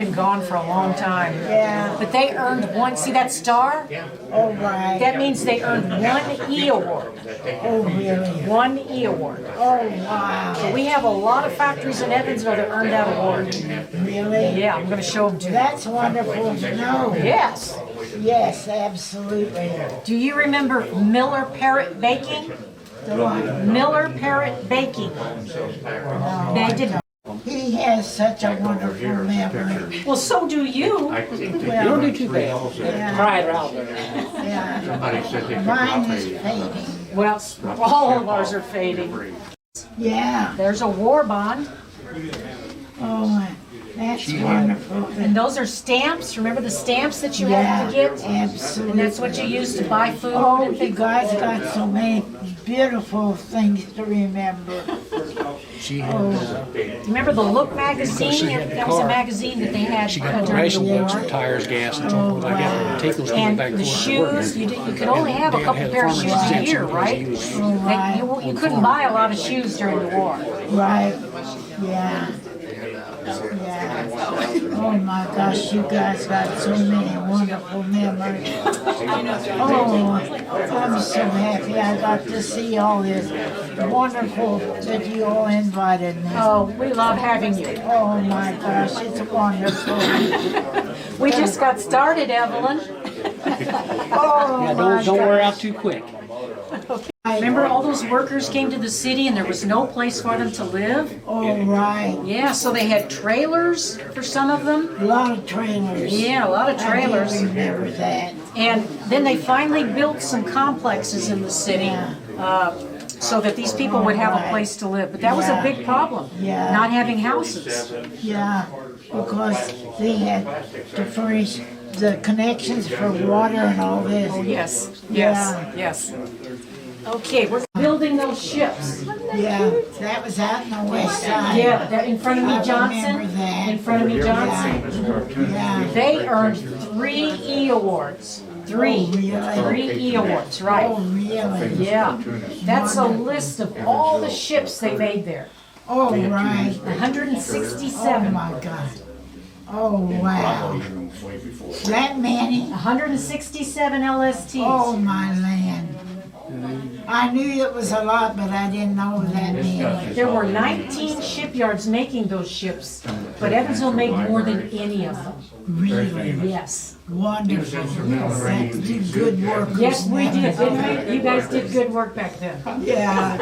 Been gone for a long time. Yeah. But they earned one. See that star? Oh, right. That means they earned one E award. Oh, really? One E award. Oh, wow. We have a lot of factories in Evansville that earned that award. Really? Yeah, I'm going to show them to you. That's wonderful to know. Yes. Yes, absolutely. Do you remember Miller Parrot Baking? The one. Miller Parrot Baking. They did. He has such a wonderful memory. Well, so do you. Well, do too bad. yeah, Cry it out there. yeah. Mine is fading. Well, all of ours are fading. Yeah. There's a war bond. Oh, that's wonderful. And those are stamps. Remember the stamps that you have to Yeah, get? absolutely. And that's what you use to buy food Oh, and you things. guys got so many beautiful things to remember. She had, Remember the Look magazine? she had the That was a car. magazine that they had she got during ration the books war. and tires, gas, and so forth. I got to take those people And back the to work. shoes, you could only have a couple pair of shoes a year, right? You couldn't buy a lot of shoes during the war. Right. Yeah. Yeah. Oh my gosh, you guys got so many wonderful memories. Oh, I'm so happy I got to see all this wonderful that you all invited me. Oh, we love having you. Oh my gosh, it's wonderful. We just got started, Evelyn. Oh Yeah, my don't wear out gosh. too quick. Remember all those workers came to the city and there was no place for them to live? Oh, right. Yeah, so they had trailers for some of them. A lot of trailers. Yeah, a lot of trailers. I do remember that. And then they finally built some complexes in the city so that these people would have a place to live. But that was a big problem, Yeah. not having houses. Yeah, because they had to furnish the connections for water and all this. Yes, Yeah. yes. Okay, we're building those ships. Yeah, that was out in the west side. Yeah, they're in front of me, I Johnson. remember that. In front of me, Johnson. Yeah. They earned 3 E awards. Three. Oh, really? 3 E awards, right. Oh, really? Yeah, that's a list of all the ships they made there. Oh, right. 167. Oh, my God. Oh, wow. That many? 167 LSTs. Oh, my land. I knew it was a lot, but I didn't know that many. There were 19 shipyards making those ships, but Evansville made more than any of them. Really? Yes. Wonderful. That did good work. Yes, we did, didn't we? You guys did good work back then. Yeah.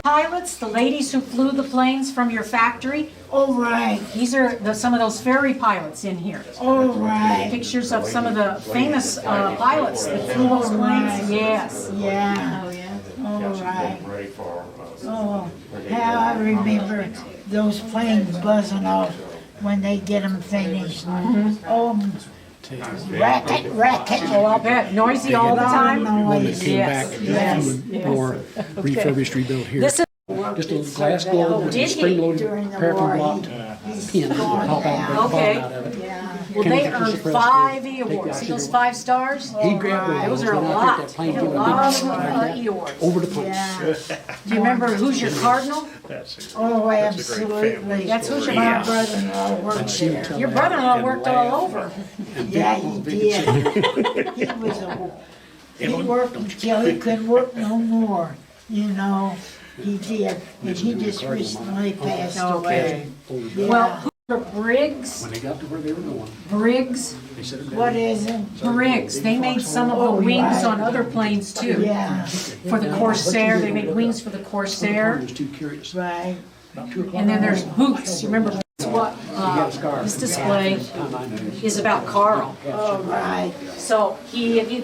Pilots, the ladies who flew the planes from your factory, All right. these are some of those ferry pilots in here. All right. Pictures of some of the famous pilots that flew those planes. Yes. Yeah. Oh, yeah. All right. Oh, how I remember those planes buzzing off when they get them finished. Oh, racket, racket. Oh, I'll bet. Noisy all the time? When they came Yes, back, yes, they were refurbished, rebuilt here. This is, Just a little glass globe with a Did he? spring-loaded During the paraffin war, blocked he's pin. gone Pop out, now. break the Okay. bottom out of it. Yeah. well, they Chemical earned suppressed 5 food. E Take awards. the See those oxygen. 5 stars? He grabbed one of Those are a went out there lot. at that plane, A give him a lot big of like that, E awards. over the place. Yeah. Do you remember who's your cardinal? Oh, absolutely. That's who's your My mom. brother-in-law worked there. Your brother-in-law worked all over. Yeah, he did. He worked until he couldn't work no more, you know. He did, and he just recently passed away. Yeah. Well, who are Briggs? When they got to where they were going, Briggs? they said it What is it? Briggs. They made some of the wings on other planes too. Yeah, For the Corsair, they made wings for the Corsair. was too curious. right. About 2 o'clock. And then there's Boots. You remember Boots? What this display is about Carl. All right. So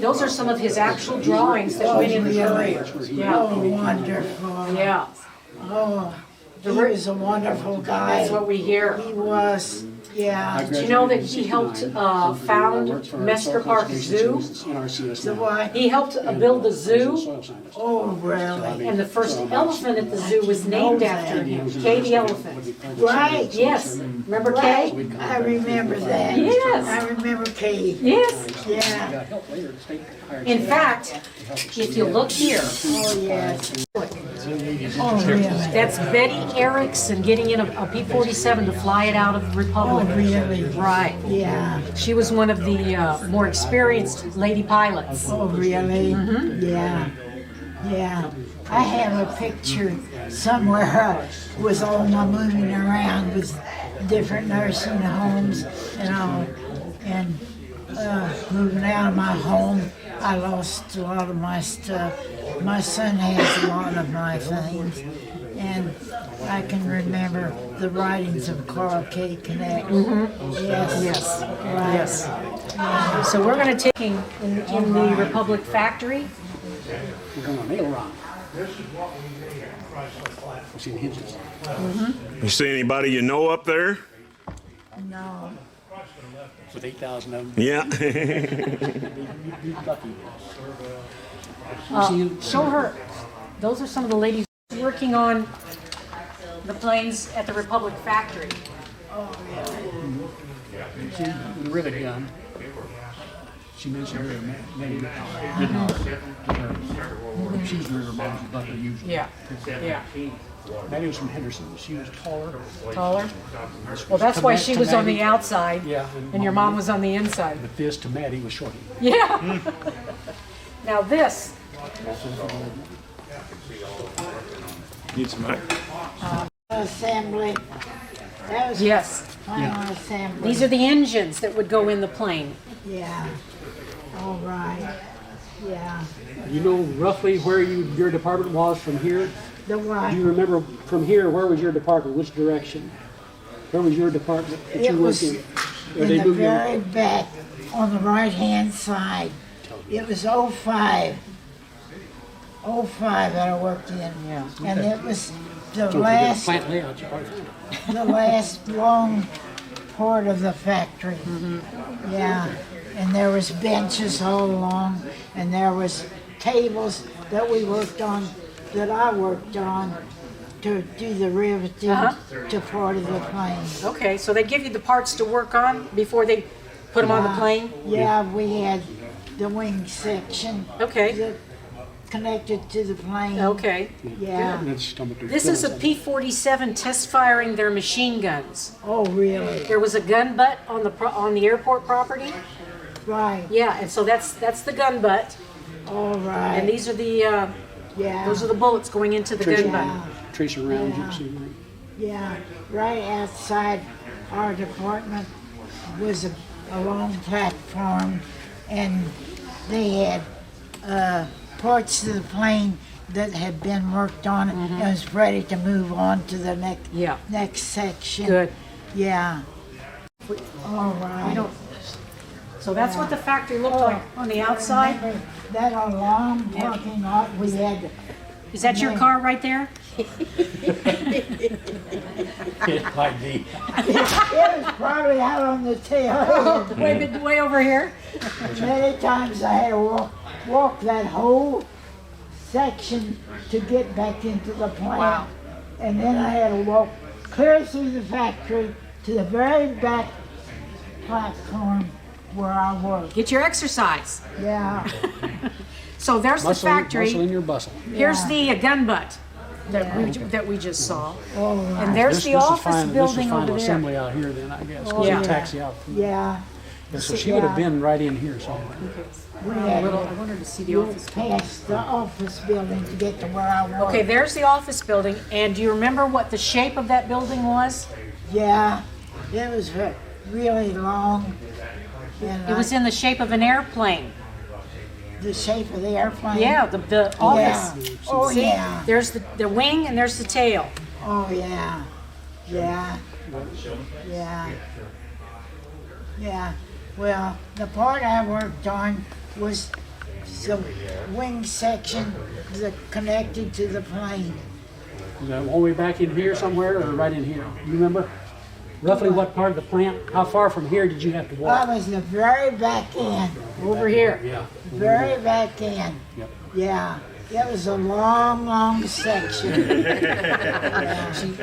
those are some of his actual drawings that went in the career. Yeah, Oh, wonderful. yeah. Oh, he was a wonderful guy. That's what we hear. He was, yeah. Did you know that he helped found Mesker Park Zoo? The what? He helped build the zoo, Oh, really? and the first elephant at the zoo was named after him, Kay the elephant. Right. Yes, remember Right. Kay? I remember that. Yes. I remember Kate. Yes. Yeah. In fact, if you look here, Oh, yes. Oh, really? That's Betty Erickson getting in a P-47 to fly it out of Republic. Oh, really? Right. Yeah. She was one of the more experienced lady pilots. Oh, really? Yeah. Yeah. I have a picture somewhere with all my moving around with different nursing homes and all. And moving out of my home, I lost a lot of my stuff. My son has a lot of my things. And I can remember the writings of Carl K. Connect. Yes. Yes. Right. Yes. So we're going to take in the Republic factory. We're going to nail rock. We've seen hinges. You see anybody you know up there? No. With 8,000 of them. Yeah. You'd be lucky. Show her. Those are some of the ladies working on the planes at the Republic factory. See the rivet gun. She mentioned her name. She's the river man, but the usual. Yeah. Yeah. Maddie was from Henderson. She was taller. Taller. Well, that's why she was on the outside. Yeah. And your mom was on the inside. But this to Maddie was shorty. Yeah. Now this. Need some mic? Assembly. That was Yes. final assembly. These are the engines that would go in the plane. Yeah. All right. Yeah. You know roughly where your department was from here? The Do what? you remember from here, where was your department? Which direction? Where was your department that It you was worked in? Or in they the moved you? very back on the right-hand side. It was 05. 05 that I worked in. Yeah. And it was the Don't forget last, plant layout, you probably found it. the last long part of the factory. Yeah. And there was benches all along, and there was tables that we worked on, that I worked on to do the riveting to part of the plane. Okay, so they give you the parts to work on before they put them on the plane? Yeah, we had the wing section. Okay. that connected to the plane. Okay. Yeah. This is a P-47 test firing their machine guns. Oh, really? There was a gun butt on the airport property. Right. Yeah, and so that's the gun butt, All and right. these are the Yeah. those are the bullets going into the gun butt. Yeah. Trace around, you see. Yeah. Right outside our department was a long platform, and they had parts of the plane that had been worked on and was ready to move on to the Yeah. next section. Good. Yeah. All right. So that's what the factory looked like on the outside. Remember that long parking lot we had? Is that your car right there? It might be. It was probably out on the tail end. Way over here. Many times I had to walk that whole section to get back into the plant. Wow. And then I had to walk clear through the factory to the very back platform where I worked. Get your exercise. Yeah. So there's the Muscle in factory. your bustle. Here's the gun butt that we just saw. All right. And there's the office building This is over final there. assembly out here then, I guess. Oh, yeah. Taxi out. Yeah. Yeah, so she would have been right in here somewhere. We had I to wanted to see the go office. past the office building to get to where I worked. Okay, there's the office building, and do you remember what the shape of that building was? Yeah. It was really long. And It was in the shape of an airplane. the shape of the airplane. Yeah, the Yeah. office. Oh, See, yeah. there's the wing and there's the tail. Oh, yeah. Yeah. Yeah. Yeah. Well, the part I worked on was the wing section that connected to the plane. Was that all the way back in here somewhere or right in here? You remember? Roughly what part of the plant? How far from here did you have to I walk? was the very back end, Over here. Yeah. very back end. Yep. Yeah. It was a long, long section.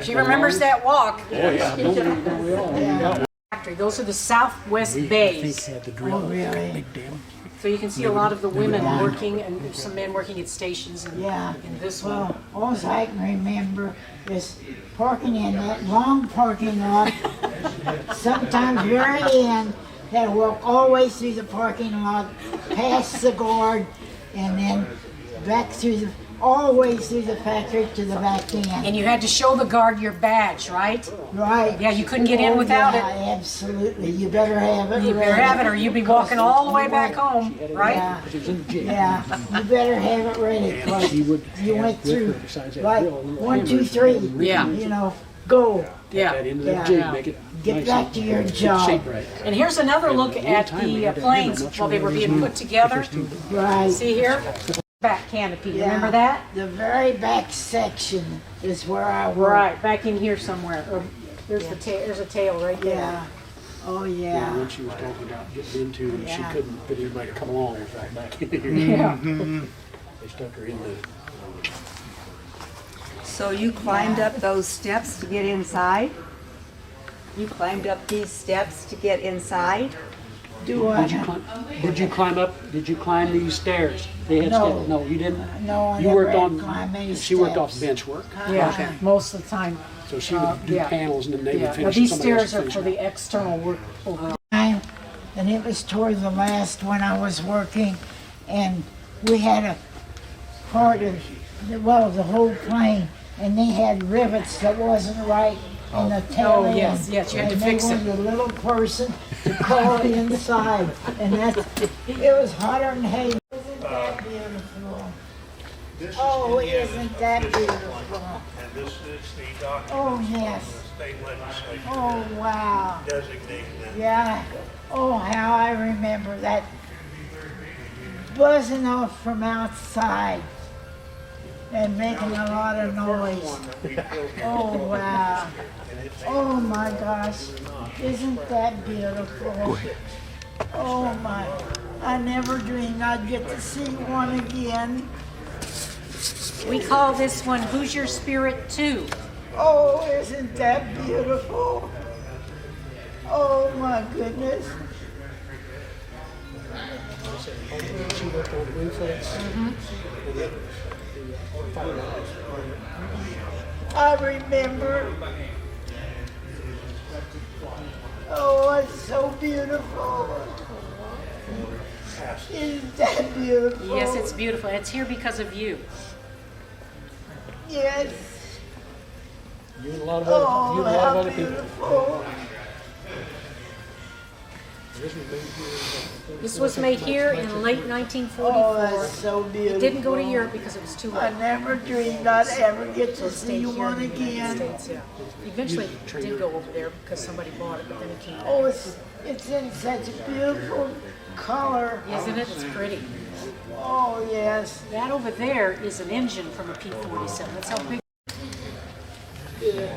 She remembers that walk. Oh, yeah. Yeah. Factory. Those are the southwest I think bays. they had the drill. Oh, really? Big damn So you can see a lot of the women working and there's some men working at stations in, Yeah. in this Well, one. all I can remember is parking in that long parking lot. Sometimes you're at the end, had to walk all the way through the parking lot, past the guard, and then back through the, all the way through the factory to the back end. And you had to show the guard your badge, right? Right. Yeah, you couldn't get in without it. Absolutely. You better have it. You better ready. have it or you'd be walking all the way back home, right? Yeah. She was in the jail. Yeah, you better have it ready, 'cause She would you have went with her, through, besides that like, drill, a little 1, 2, hammer, 3. Yeah. You know, go. that Yeah. into Yeah. that jig, Yeah. make it Get nice back and to your keep job. shape right. And here's another look one at time we the had that planes hammer, not while they sure were what it being was put together. Right. See here? Back canopy, Yeah. remember that? The very back section is where I work. Right, back in here somewhere. Or there's the tail, there's a tail right there. Yeah. Oh, And yeah. when she was talking about getting into, and she Yeah. couldn't get anybody to come along, it was right back in here. Yeah. They stuck her in the, So you climbed up those steps to get inside? You climbed up these steps to get inside? Do I? did you climb these stairs? They had No. stairs. No, you didn't? No, I You never worked had on, climbed any she worked off steps. bench work. Yeah, most of the time. So she would do yeah. panels and then they Yeah. would Now finish. these somebody else stairs are would for finish the external work. And it was toward the last when I was working, and we had a part of, well, the whole plane, and they had rivets that wasn't right in the tail Oh, end. yes, yes, you had to And fix they it. wanted a little person to crawl inside, and that's, it was hotter than hay. Isn't that beautiful? Oh, isn't that beautiful? And this is the document Oh, yes. state legislature Oh, wow. designating them. Yeah. Oh, how I remember that buzzing off from outside and making a lot of noise. Oh, wow. Oh, my gosh. Isn't that beautiful? Oh, my. I never dreamed I'd get to see one again. We call this one Who's Your Spirit 2. Oh, isn't that beautiful? Oh, my goodness. She worked on the wing flaps. I remember. Oh, it's so beautiful. Isn't that beautiful? Yes, it's beautiful. It's here because of you. Yes. You and a lot of Oh, you and a lot how of other people. beautiful. This was made here in late Oh, 1944. that's so beautiful. It didn't go to Europe because it was too I late. never dreamed I'd ever get to Stayed see here one in the United again. States, yeah. Eventually, it did go over there because somebody bought it, but then it came back. Oh, it's in such a beautiful color. Isn't it? It's pretty. Oh, yes. That over there is an engine from a P-47. That's how big. Yeah.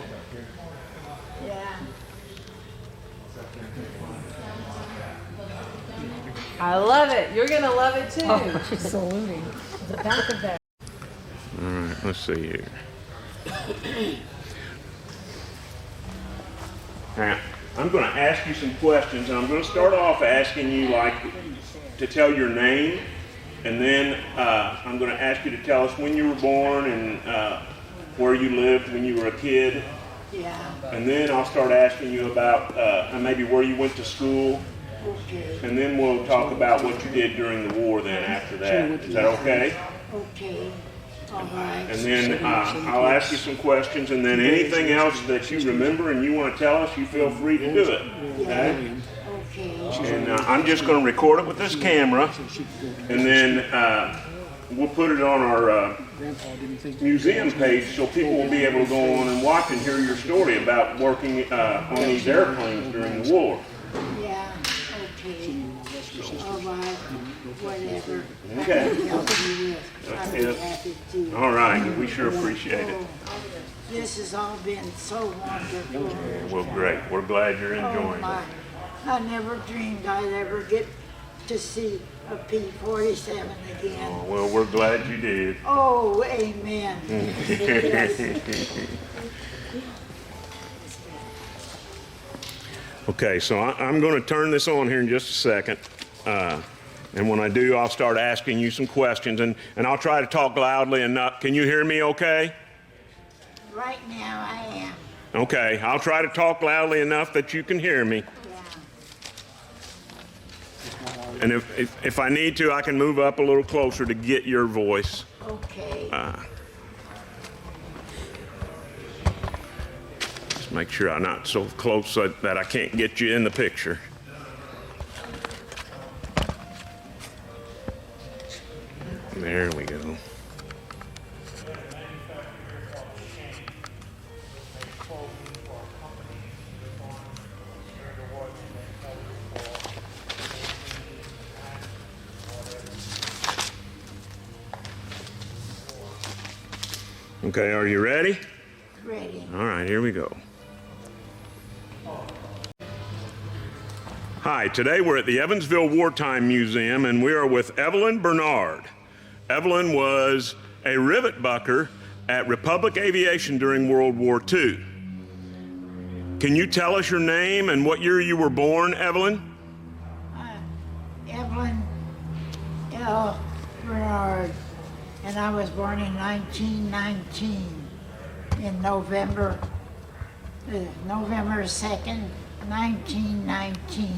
I love it. You're gonna love it too. She's saluting. The back of that. All right, let's see here. Now, I'm going to ask you some questions, and I'm going to start off asking you, like, to tell your name, and then I'm going to ask you to tell us when you were born and where you lived when you were a kid, Yeah. and then I'll start asking you about maybe where you went to school, Okay. and then we'll talk about what you did during the war then after that. Is that okay? Okay. All right. And then I'll ask you some questions, and then anything else that you remember and you want to tell us, you feel free to do it. Okay? Okay. And I'm just going to record it with this camera, and then we'll put it on our Grandpa didn't think museum page so people will be able to go on and watch and hear your story about working on these airplanes during the war. Yeah. Okay. All right. Whatever. Okay. I can help you with. I'd be Yes. happy to. All right. We sure appreciate it. This has all been so wonderful. Well, great. We're glad you're Oh enjoying it. my. I never dreamed I'd ever get to see a P-47 again. Well, we're glad you did. Oh, amen. Okay, so I'm going to turn this on here in just a second. And when I do, I'll start asking you some questions, and I'll try to talk loudly enough. Can you hear me okay? Right now I am. Okay, I'll try to talk loudly enough that you can hear me. And if I need to, I can move up a little closer to get your voice. Okay. Just make sure I'm not so close that I can't get you in the picture. There we go. Okay, are you ready? Ready. All right, here we go. Hi, today we're at the Evansville Wartime Museum, and we are with Evelyn Bernard. Evelyn was a rivet bucker at Republic Aviation during World War II. Can you tell us your name and what year you were born, Evelyn? Evelyn L. Bernard, and I was born in 1919 in November 2nd, 1919.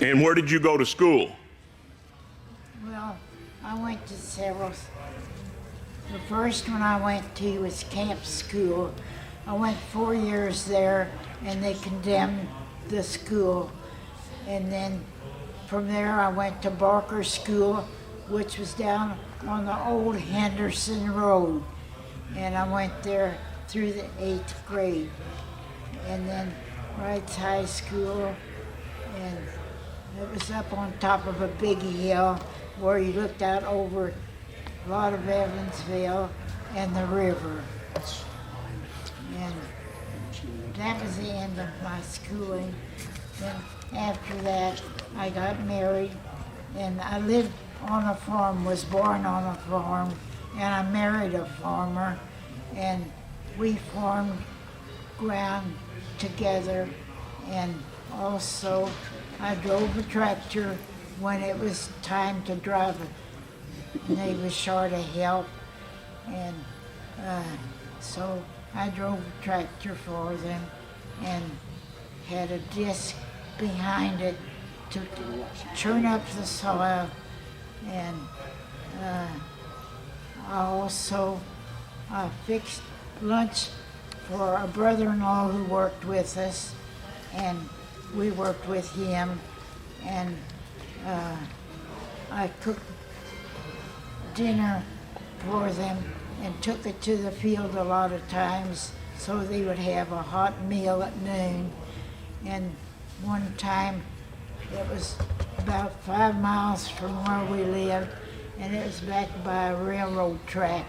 And where did you go to school? Well, I went to several. The first one I went to was camp school. I went 4 years there, and they condemned the school. And then from there I went to Barker School, which was down on the old Henderson Road. And I went there through the 8th grade. And then Wrights High School, and it was up on top of a big hill where you looked out over a lot of Evansville and the river. And that was the end of my schooling. Then after that, I got married, and I lived on a farm, was born on a farm, and I married a farmer, and we farmed ground together, and also I drove a tractor when it was time to drive it. And they was short of help, and so I drove a tractor for them and had a disc behind it to churn up the soil. And I also fixed lunch for a brother-in-law who worked with us, and we worked with him, and I cooked dinner for them and took it to the field a lot of times so they would have a hot meal at noon. And one time it was about 5 miles from where we lived, and it was back by a railroad track,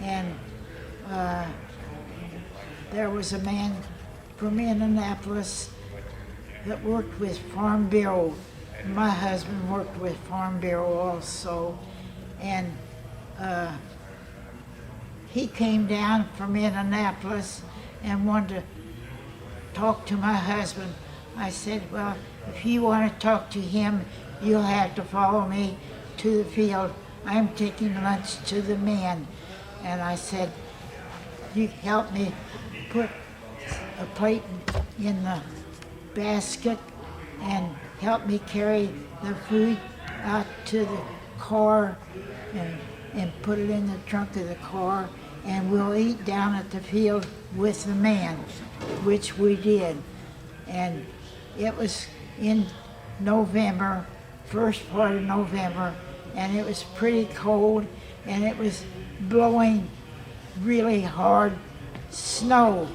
and there was a man from Indianapolis that worked with Farm Bureau. My husband worked with Farm Bureau also, and he came down from Indianapolis and wanted to talk to my husband. I said, well, if you want to talk to him, you'll have to follow me to the field. I'm taking lunch to the men. And I said, you help me put a plate in the basket and help me carry the food out to the car and put it in the trunk of the car, and we'll eat down at the field with the man, which we did. And it was in November, first part of November, and it was pretty cold, and it was blowing really hard snow,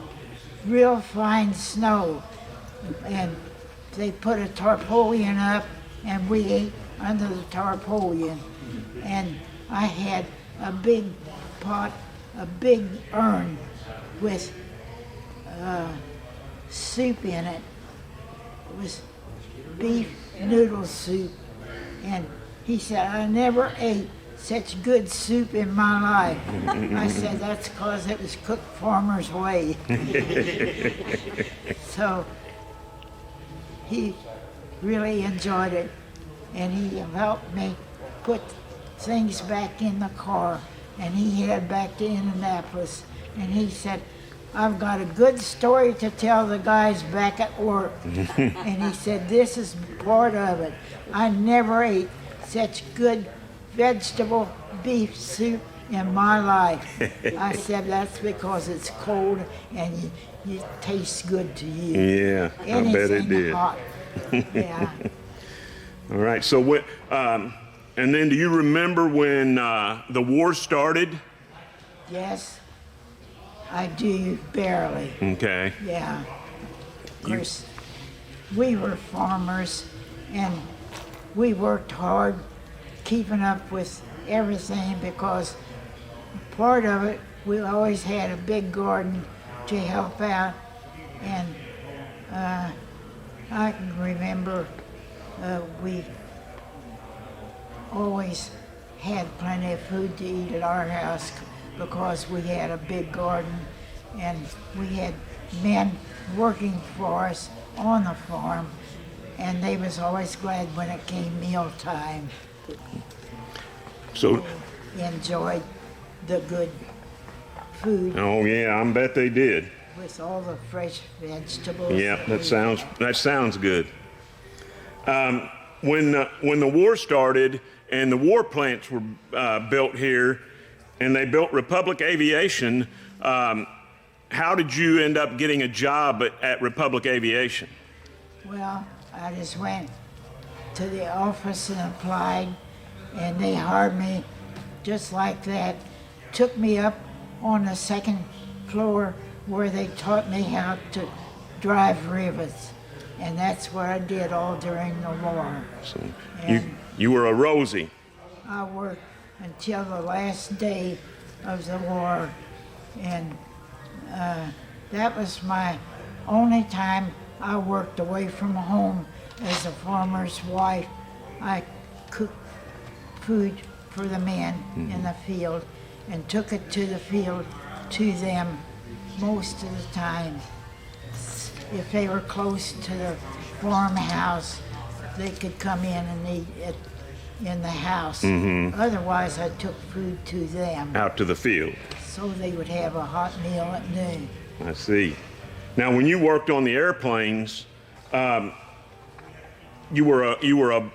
real fine snow. And they put a tarpaulin up, and we ate under the tarpaulin. And I had a big pot, a big urn with soup in it. It was beef noodle soup. And he said, I never ate such good soup in my life. I said, that's because it was cooked farmer's way. So he really enjoyed it. and he helped me put things back in the car. And he headed back to Indianapolis, and he said, I've got a good story to tell the guys back at work. And he said, this is part of it. I never ate such good vegetable beef soup in my life. I said, that's because it's cold and it tastes good to you. Yeah, I bet it Anything did. hot. Yeah. All right. So what? And then, do you remember when the war started? Yes, I do, barely. Okay. Yeah. Of course, we were farmers and we worked hard keeping up with everything because part of it, we always had a big garden to help out. And I can remember we always had plenty of food to eat at our house because we had a big garden and we had men working for us on the farm, and they was always glad when it came meal time. So, They enjoyed the good food oh yeah, I bet they did. with all the fresh vegetables. Yeah, we that sounds good. When the war started and the war plants were built here, and they built Republic Aviation, how did you end up getting a job at Republic Aviation? Well, I just went to the office and applied, and they hired me just like that. Took me up on the second floor where they taught me how to drive rivets. And that's what I did all during the war. So And you were a Rosie. I worked until the last day of the war. And that was my only time I worked away from home as a farmer's wife. I cooked food for the men in the field and took it to the field to them most of the time. If they were close to the farmhouse, they could come in and eat it in the house. Otherwise, I took food to them Out to the field. so they would have a hot meal at noon. I see. Now, when you worked on the airplanes, you were a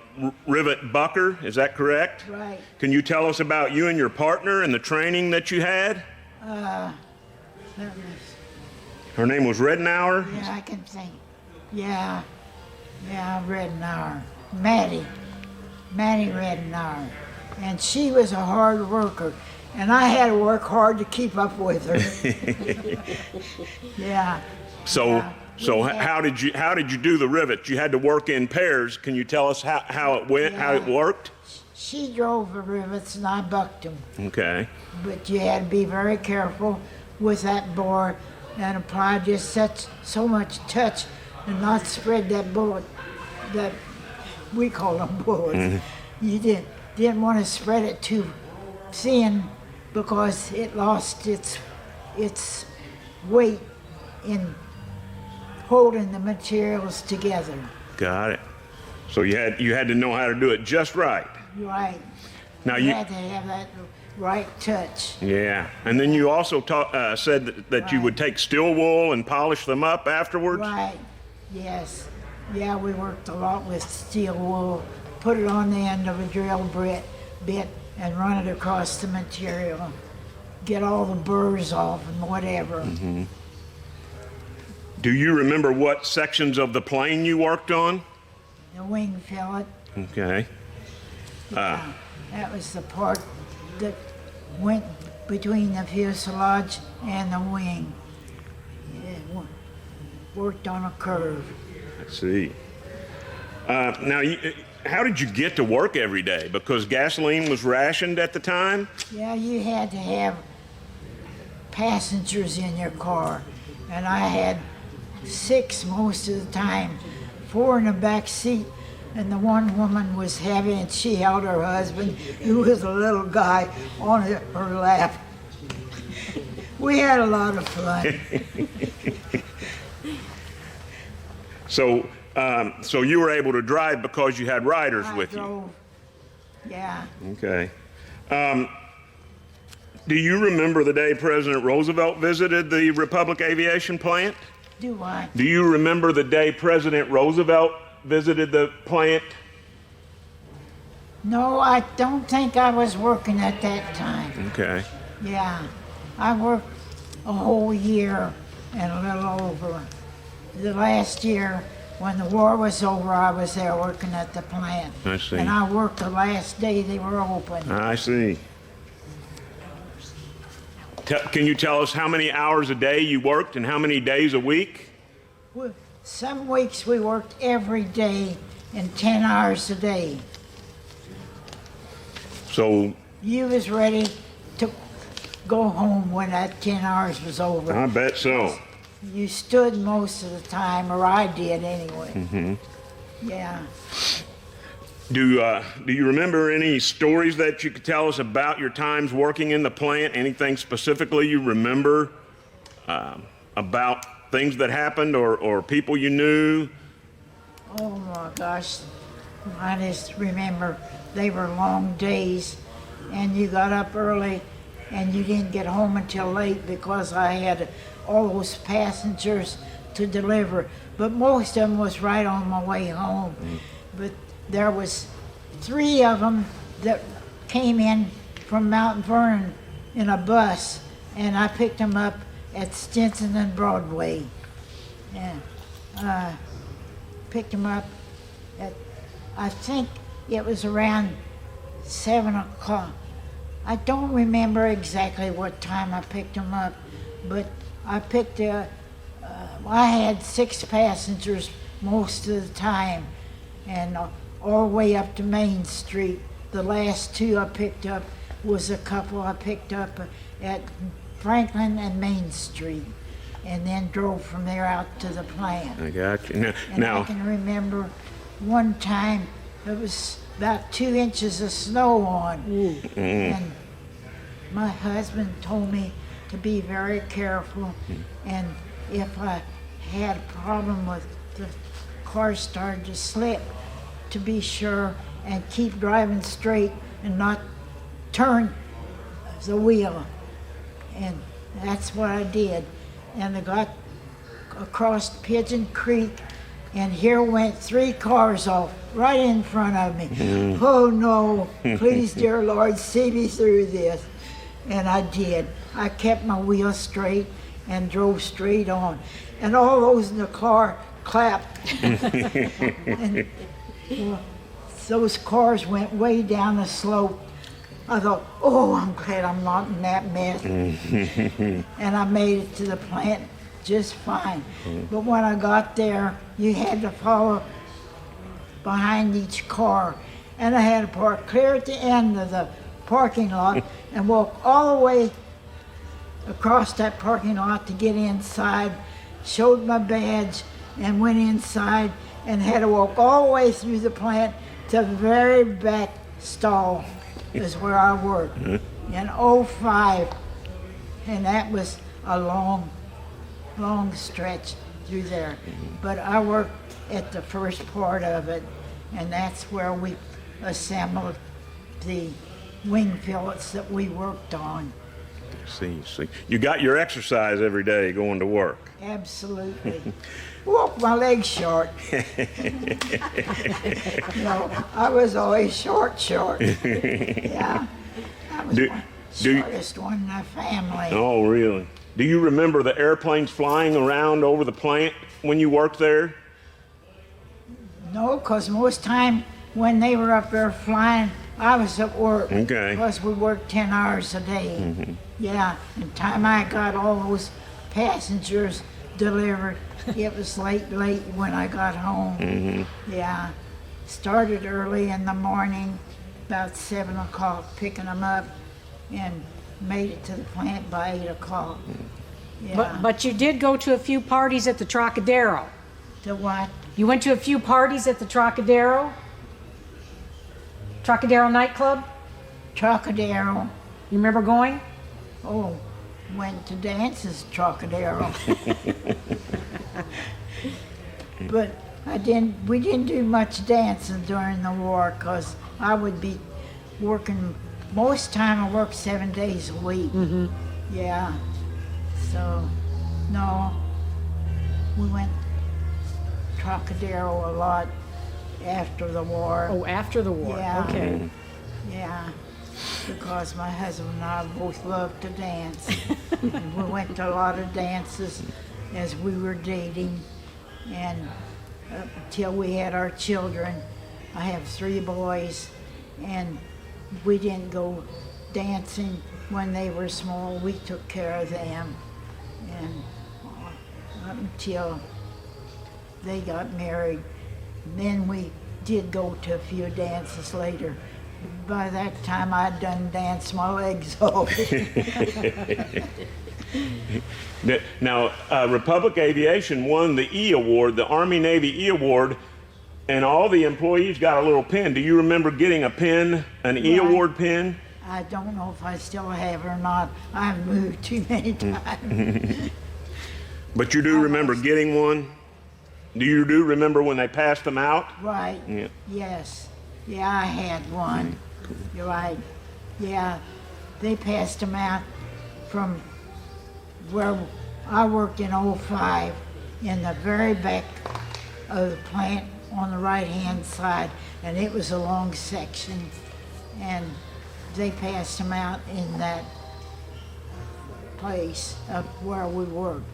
rivet bucker. Is that correct? Right. Can you tell us about you and your partner and the training that you had? That was, Her name was Rednauer. yeah, I can think. Yeah, Rednauer. Maddie Rednauer. And she was a hard worker. And I had to work hard to keep up with her. Yeah. So, Yeah. so how did you do the rivets? You had to work in pairs. Can you tell us how it went, how it Yeah. worked? She drove the rivets and I bucked them. Okay. But you had to be very careful with that bore and apply just so much touch and not spread that bullet, that we call them bullets. You didn't want to spread it too thin because it lost its weight in holding the materials together. Got it. So you had to know how to do it just right. Right. Now You you. had to have that right touch. Yeah, and then you also said that you would take steel wool and polish them up afterwards. Right, yes. Yeah, we worked a lot with steel wool, put it on the end of a drill bit and run it across the material, get all the burrs off and whatever. Do you remember what sections of the plane you worked on? The wing fillet, Okay. that was the part that went between the fuselage and the wing. It worked on a curve. I see. Now, how did you get to work every day? Because gasoline was rationed at the time? Yeah, you had to have passengers in your car, and I had 6 most of the time, 4 in the back seat, and the one woman was heavy, and she held her husband, who was a little guy, on her lap. We had a lot of fun. So So you were able to drive because you had riders I with you? drove. Yeah. Okay. Do you remember the day President Roosevelt visited the Republic Aviation Plant? Do what? Do you remember the day President Roosevelt visited the plant? No, I don't think I was working at that time. Okay. Yeah. I worked a whole year and a little over. The last year, when the war was over, I was there working at the plant. I see. And I worked the last day they were open. I see. Can you tell us how many hours a day you worked and how many days a week? Some weeks we worked every day and 10 hours a day. So You was ready to go home when that 10 hours was over. I bet so. You stood most of the time, or I did anyway. Mm-hmm. Yeah. Do you remember any stories that you could tell us about your times working in the plant? Anything specifically you remember about things that happened or people you knew? Oh my gosh. I just remember they were long days and you got up early and you didn't get home until late because I had all those passengers to deliver. But most of them was right on my way home. But there was 3 of them that came in from Mount Vernon in a bus, and I picked them up at Stinson and Broadway. And picked them up at, I think it was around 7 o'clock. I don't remember exactly what time I picked them up, but I picked, I had 6 passengers most of the time, and all the way up to Main Street. The last 2 I picked up was a couple I picked up at Franklin and Main Street, and then drove from there out to the plant. I got you. And I can remember one time there was about 2 inches of snow on, and my husband told me to be very careful, and if I had a problem with the car started to slip, to be sure and keep driving straight and not turn the wheel. And that's what I did. And I got across Pigeon Creek, and here went 3 cars off right in front of me. Oh no, please dear Lord, see me through this. And I did. I kept my wheel straight and drove straight on. And all those in the car clapped. And those cars went way down the slope. I thought, oh, I'm glad I'm not in that mess. And I made it to the plant just fine. But when I got there, you had to follow behind each car. And I had to park clear at the end of the parking lot and walk all the way across that parking lot to get inside, showed my badge, and went inside and had to walk all the way through the plant to the very back stall is where I worked in '05. And that was a long stretch through there. But I worked at the first part of it, and that's where we assembled the wing fillets that we worked on. See. You got your exercise every day going to work. Absolutely. Walk my legs short. I was always short. Yeah. I was the shortest one in the family. Oh, really? Do you remember the airplanes flying around over the plant when you worked there? No, because most time when they were up there flying, I was at work. Okay. Because we worked 10 hours a day. Yeah, and time I got all those passengers delivered, it was late when I got home. Yeah, started early in the morning, about 7 o'clock, picking them up, and made it to the plant by 8 o'clock. Yeah. But you did go to a few parties at the Trocadero. The what? You went to a few parties at the Trocadero? Trocadero nightclub? Trocadero. You remember going? Oh, went to dances, Trocadero. But We didn't do much dancing during the war because I would be working, most time I worked 7 days a week. Yeah. So, no, we went Trocadero a lot after the war. Oh, after the war, Yeah. okay. Yeah, because my husband and I both loved to dance. And we went to a lot of dances as we were dating, and up until we had our children. I have 3 boys, and we didn't go dancing when they were small. We took care of them, and up until they got married. Then we did go to a few dances later. By that time, I'd done danced my legs off. Now, Republic Aviation won the E Award, the Army Navy E Award, and all the employees got a little pin. Do you remember getting a pin, an E Right. Award pin? I don't know if I still have it or not. I've moved too many times. But you do remember getting one? Do you remember when they passed them out? Right. Yeah. Yes. Yeah, I had one. You're right. Yeah. They passed them out from where I worked in '05 in the very back of the plant on the right-hand side, and it was a long section, and they passed them out in that place up where we worked.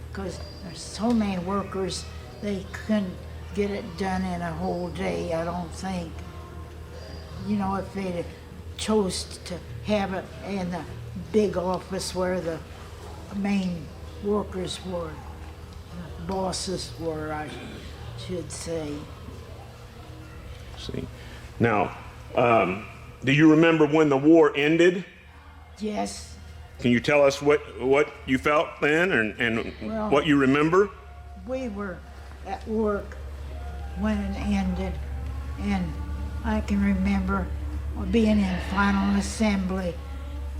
Because there's so many workers, they couldn't get it done in a whole day, I don't think. You know, if they chose to have it in the big office where the main workers were, the bosses were, I should say. See. Now, do you remember when the war ended? Yes, Can you tell us what you felt then and Well- what you remember? we were at work when it ended, and I can remember being in final assembly,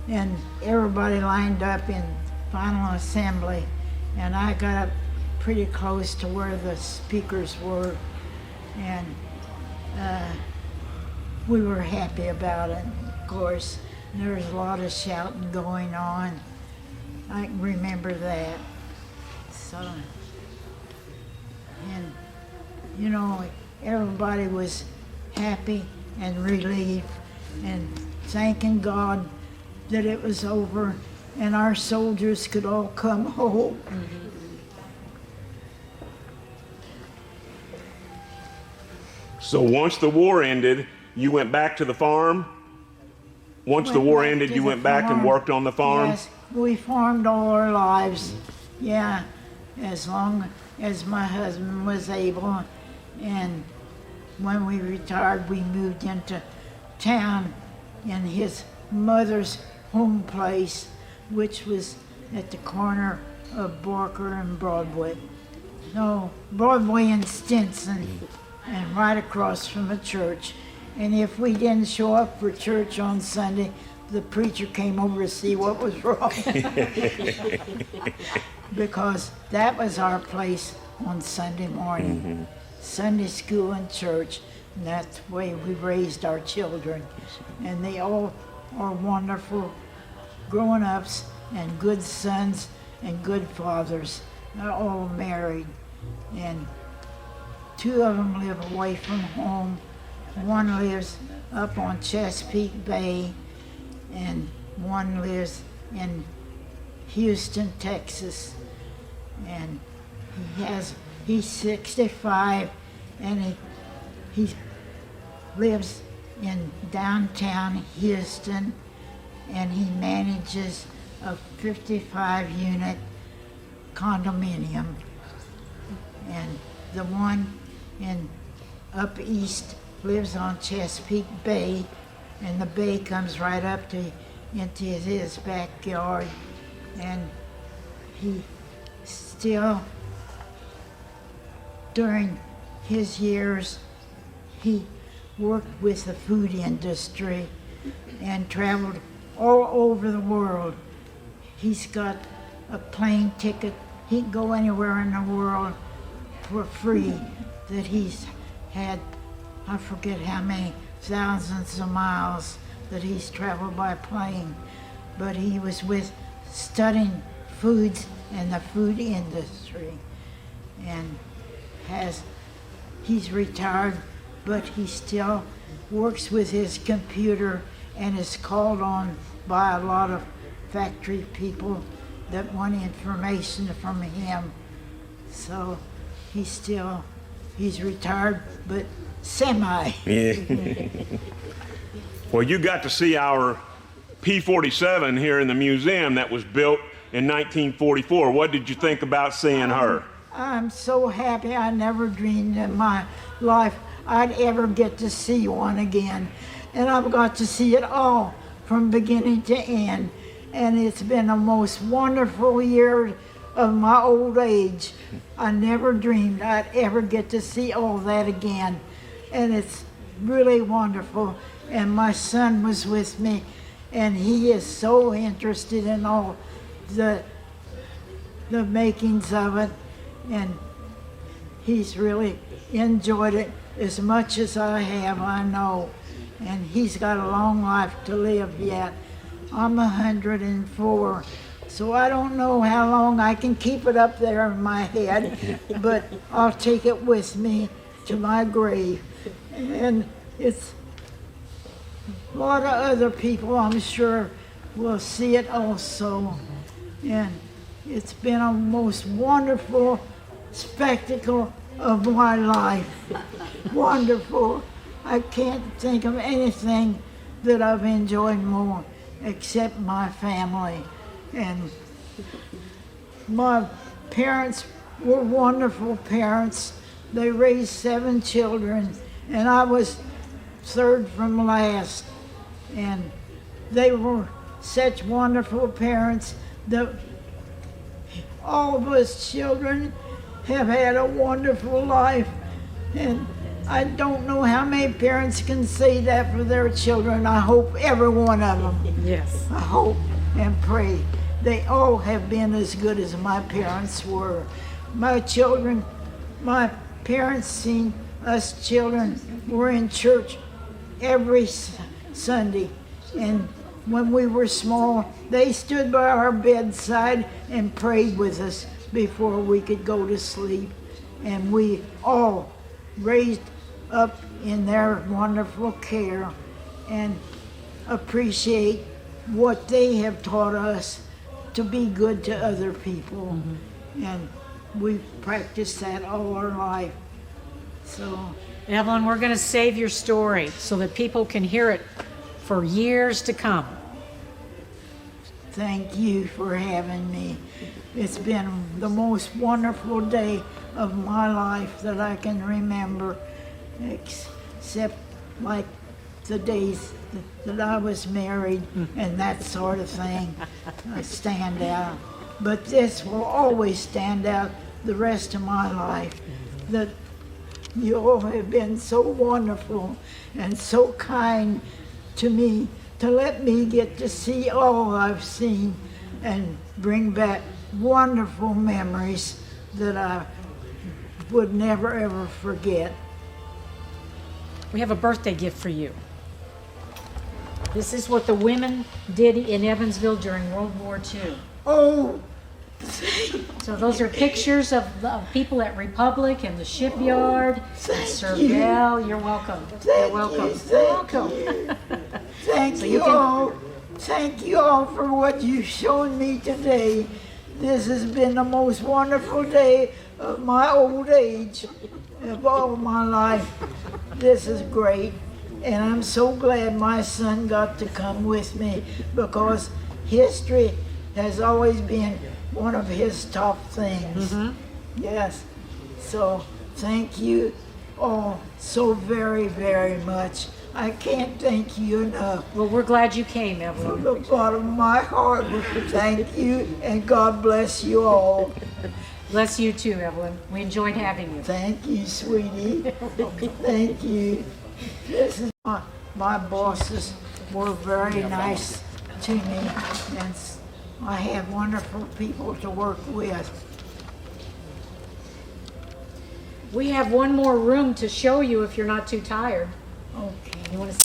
and everybody lined up in final assembly, and I got up pretty close to where the speakers were, and we were happy about it, of course. There was a lot of shouting going on. I can remember that. So, and you know, everybody was happy and relieved and thanking God that it was over and our soldiers could all come home. So once the war ended, you went back to the farm? Once the war back ended, to you the went back and farm. worked on the farm? Yes, we farmed all our lives. Yeah, as long as my husband was able. And when we retired, we moved into town in his mother's home place, which was at the corner of Barker and Broadway. No, Broadway and Stinson, and right across from the church. And if we didn't show up for church on Sunday, the preacher came over to see what was wrong. Because that was our place on Sunday morning. Sunday school and church, and that's the way we raised our children. And they all are wonderful grown-ups and good sons and good fathers. They're all married, and 2 of them live away from home. One lives up on Chesapeake Bay, and one lives in Houston, Texas. And he's 65, and he lives in downtown Houston, and he manages a 55-unit condominium. And the one in up east lives on Chesapeake Bay, and the bay comes right up into his backyard, and he still, during his years, he worked with the food industry and traveled all over the world. He's got a plane ticket. He can go anywhere in the world for free that he's had, I forget how many thousands of miles that he's traveled by plane, but he was studying foods and the food industry, and he's retired, but he still works with his computer and is called on by a lot of factory people that want information from him. So he's retired, but semi. Yeah. Well, you got to see our P-47 here in the museum that was built in 1944. What did you think about seeing her? I'm so happy. I never dreamed in my life I'd ever get to see one again. And I've got to see it all from beginning to end. And it's been a most wonderful year of my old age. I never dreamed I'd ever get to see all that again. And it's really wonderful. And my son was with me, and he is so interested in all the makings of it, and he's really enjoyed it as much as I have, I know. And he's got a long life to live yet. I'm 104, so I don't know how long I can keep it up there in my head, but I'll take it with me to my grave. And it's a lot of other people, I'm sure, will see it also. And it's been a most wonderful spectacle of my life. Wonderful. I can't think of anything that I've enjoyed more except my family. And my parents were wonderful parents. They raised 7 children, and I was third from last. And they were such wonderful parents that all of us children have had a wonderful life. And I don't know how many parents can say that for their children. I hope every one of them. Yes. I hope and pray they all have been as good as my parents were. My children, my parents seen us children were in church every Sunday, and when we were small, they stood by our bedside and prayed with us before we could go to sleep. And we all raised up in their wonderful care and appreciate what they have taught us to be good to other people. And we've practiced that all our life. So, Evelyn, we're going to save your story so that people can hear it for years to come. thank you for having me. It's been the most wonderful day of my life that I can remember, except like the days that I was married and that sort of thing stand out. But this will always stand out the rest of my life, that you all have been so wonderful and so kind to me to let me get to see all I've seen and bring back wonderful memories that I would never ever forget. We have a birthday gift for you. This is what the women did in Evansville during World War II. Oh, So those are pictures of people at Republic and the shipyard. thank you. Bell, you're welcome. You're welcome. Thank you all. Thank you all for what you've shown me today. This has been the most wonderful day of my old age, of all my life. This is great. And I'm so glad my son got to come with me, because history has always been one of his top things. Yes. So thank you all so very, very much. I can't thank you enough. Well, we're glad you came, Evelyn. From the bottom of my heart, thank you, and God bless you all. Bless you too, Evelyn. We enjoyed having you. Thank you, sweetie. Thank you. This is my bosses were very nice to me, and I have wonderful people to work with. We have one more room to show you if you're not too tired. Okay. You want to